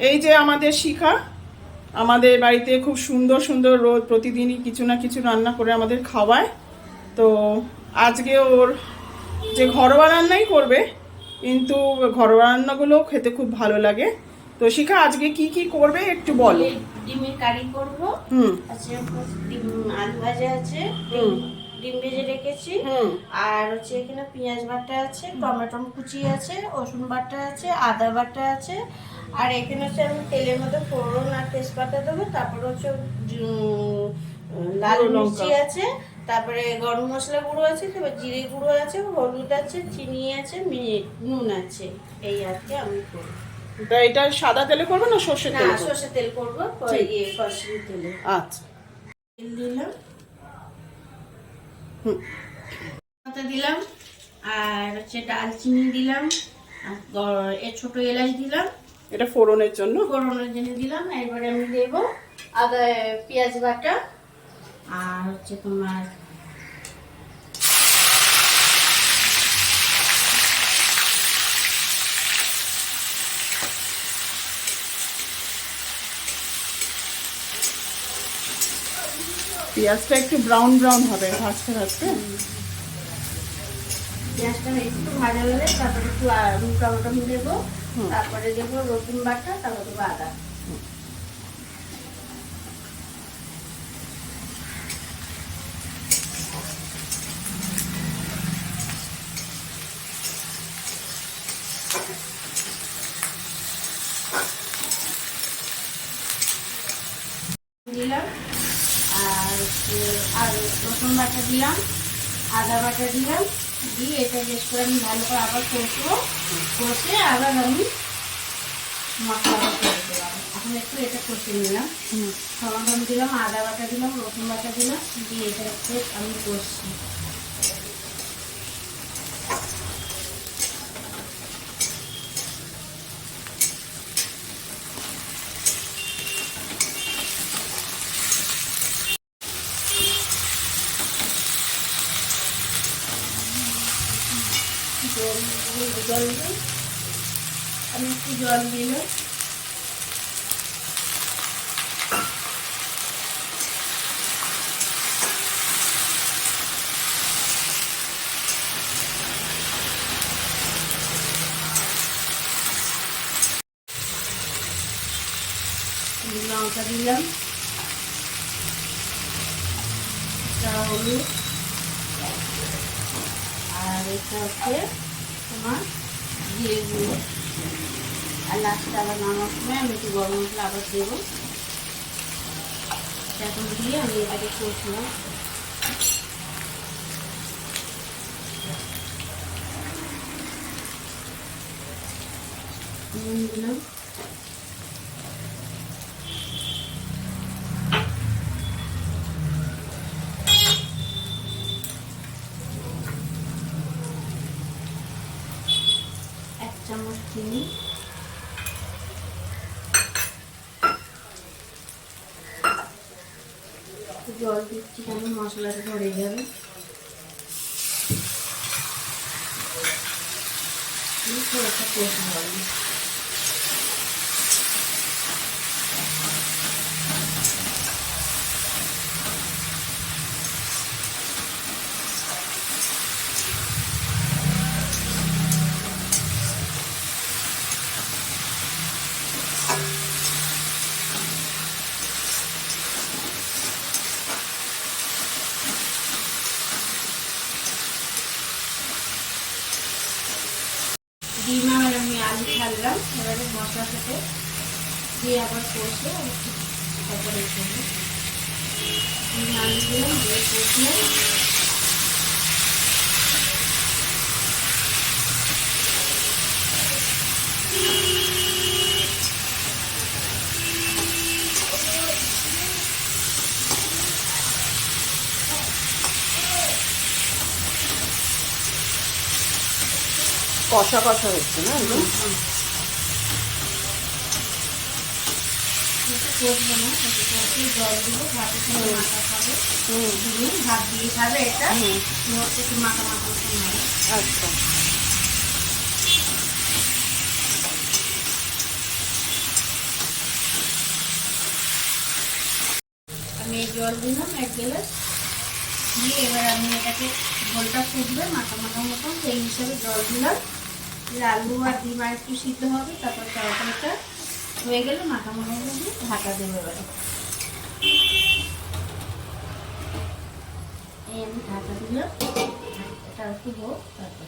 এই যে আমাদের শিখা, আমাদের বাড়িতে খুব সুন্দর সুন্দর রোজ প্রতিদিনই কিছু না কিছু রান্না করে আমাদের খাওয়ায়। তো আজকে ওর যে ঘরোয়া রান্নাই করবে, কিন্তু ঘরোয়া রান্নাগুলো খেতে খুব ভালো লাগে। তো শিখা আজকে কি কি করবে একটু বলো। ডিমের কারি করবো। আচ্ছা, আলু ভাজা আছে, ডিম ভেজে রেখেছি, আর হচ্ছে এখানে পেঁয়াজ বাটা আছে, টমেটো কুচি আছে, রসুন বাটা আছে, আদা বাটা আছে, আর এখানে হচ্ছে আমি তেলের মধ্যে ফোড়ন আর তেজপাতা দেবো। তারপরে হচ্ছে লাল মির্চি আছে, তারপরে গরম মশলা গুঁড়ো আছে, তারপর জিরে গুঁড়ো আছে, হলুদ আছে, চিনি আছে, নুন আছে। এই আর কি আমি করবো। এটা সাদা তেলে করবে না সর্ষের তেলে? না, সর্ষের তেল করবো, সর্ষের তেলে। আচ্ছা, তেল দিলাম, দিলাম, আর হচ্ছে ডালচিনি দিলাম, ছোট এলাচ দিলাম, এটা ফোড়নের জন্য দিলাম। এবারে আমি দেবো আদা, পেঁয়াজ বাটা, আর হচ্ছে তোমার পেঁয়াজটা একটু ব্রাউন ব্রাউন হবে ভাজতে ভাজতে। পেঁয়াজটা একটু ভাজা হলে তারপরে একটু টমেটো দেবো, তারপরে দেবো রসুন বাটা, তারপরে দেবো আদা। দিলাম, আর রসুন বাটা দিলাম, আদা বাটা দিলাম, দিয়ে এটা বেশ করে আমি ভালো করে আবার কষবো। কষে আবার আমি মশলা করে দিলাম। এখন একটু এটা কষে নিলাম, টমেটো দিলাম, আদা বাটা দিলাম, রসুন বাটা দিলাম, দিয়ে এটা একটু আমি কষছি। জল দিই, আমি একটু জল দিলাম। লঙ্কা দিলাম, হলুদ, আর এটা হচ্ছে তোমার জিরে গুঁড়ো, আর লাস্টে আবার নামার সময় আমি একটু গরম মশলা আবার দেবো। এখন দিয়ে আমি এটাকে কষলাম। নুন দিলাম, এক চামচ চিনি, জল দিচ্ছি কেন মশলাটা ধরে যাবে। একটা কষে হবে। ডিম আর আমি আলু ছাড়লাম, এবারে মশলা থেকে দিয়ে আবার কষে তারপরে ডিম আলু দিলাম, দিয়ে কষলে কষা কষা হচ্ছে না একদম। কষবো না, জল দিব, ভাতের সঙ্গে মাখা খাবে, ভাত দিয়ে খাবে। এটা একটু মাখা মাখা হবে। আচ্ছা, আমি এই জল দিলাম 1 গ্লাস দিয়ে এবার আমি এটাকে ঝোলটা ফুটবে মাখা মাখা মতন সেই হিসাবে জল দিলাম। আলু আর ডিম আর একটু সিদ্ধ হবে, তারপর তরকারিটা হয়ে গেলে মাখা মাখা দিয়ে ঢাকা দেবো। এবারে এই আমি ঢাকা দিলাম, এটা একটু হোক তারপর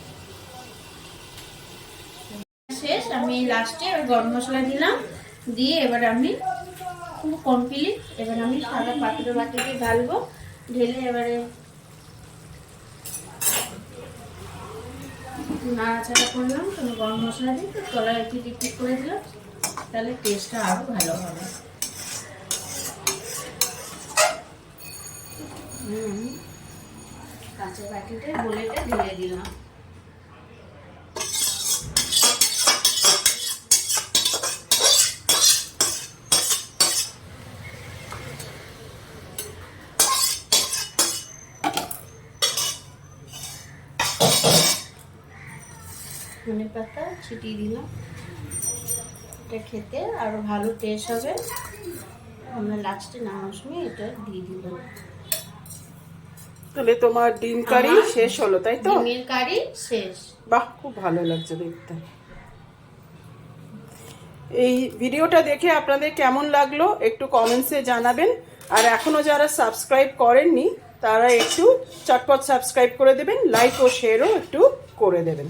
শেষ। আমি লাস্টে গরম মশলা দিলাম, দিয়ে এবার আমি খুব কমপ্লিট। এবার আমি সাদা পাত্রের বাটিতে ঢালবো, ঢেলে এবারে নাড়াচাড়া করলাম, গরম মশলা দিয়ে তলায় একটু টিক করে দিলাম, তাহলে টেস্টটা আরো ভালো হবে। কাঁচের বাটিতে গোলেটা ঢেলে দিলাম। ধনে পাতা ছিটিয়ে দিলাম, এটা খেতে আরো ভালো টেস্ট হবে। আমরা লাস্টে নামানোর সময় এটা দিয়ে দিলাম। তাহলে তোমার ডিম কারি শেষ হলো, তাই তো? ডিমের কারি শেষ। বাহ, খুব ভালো লাগছে দেখতে। এই ভিডিওটা দেখে আপনাদের কেমন লাগলো একটু কমেন্টসে জানাবেন। আর এখনো যারা সাবস্ক্রাইব করেননি তারা একটু চটপট সাবস্ক্রাইব করে দেবেন, লাইক ও শেয়ারও একটু করে দেবেন।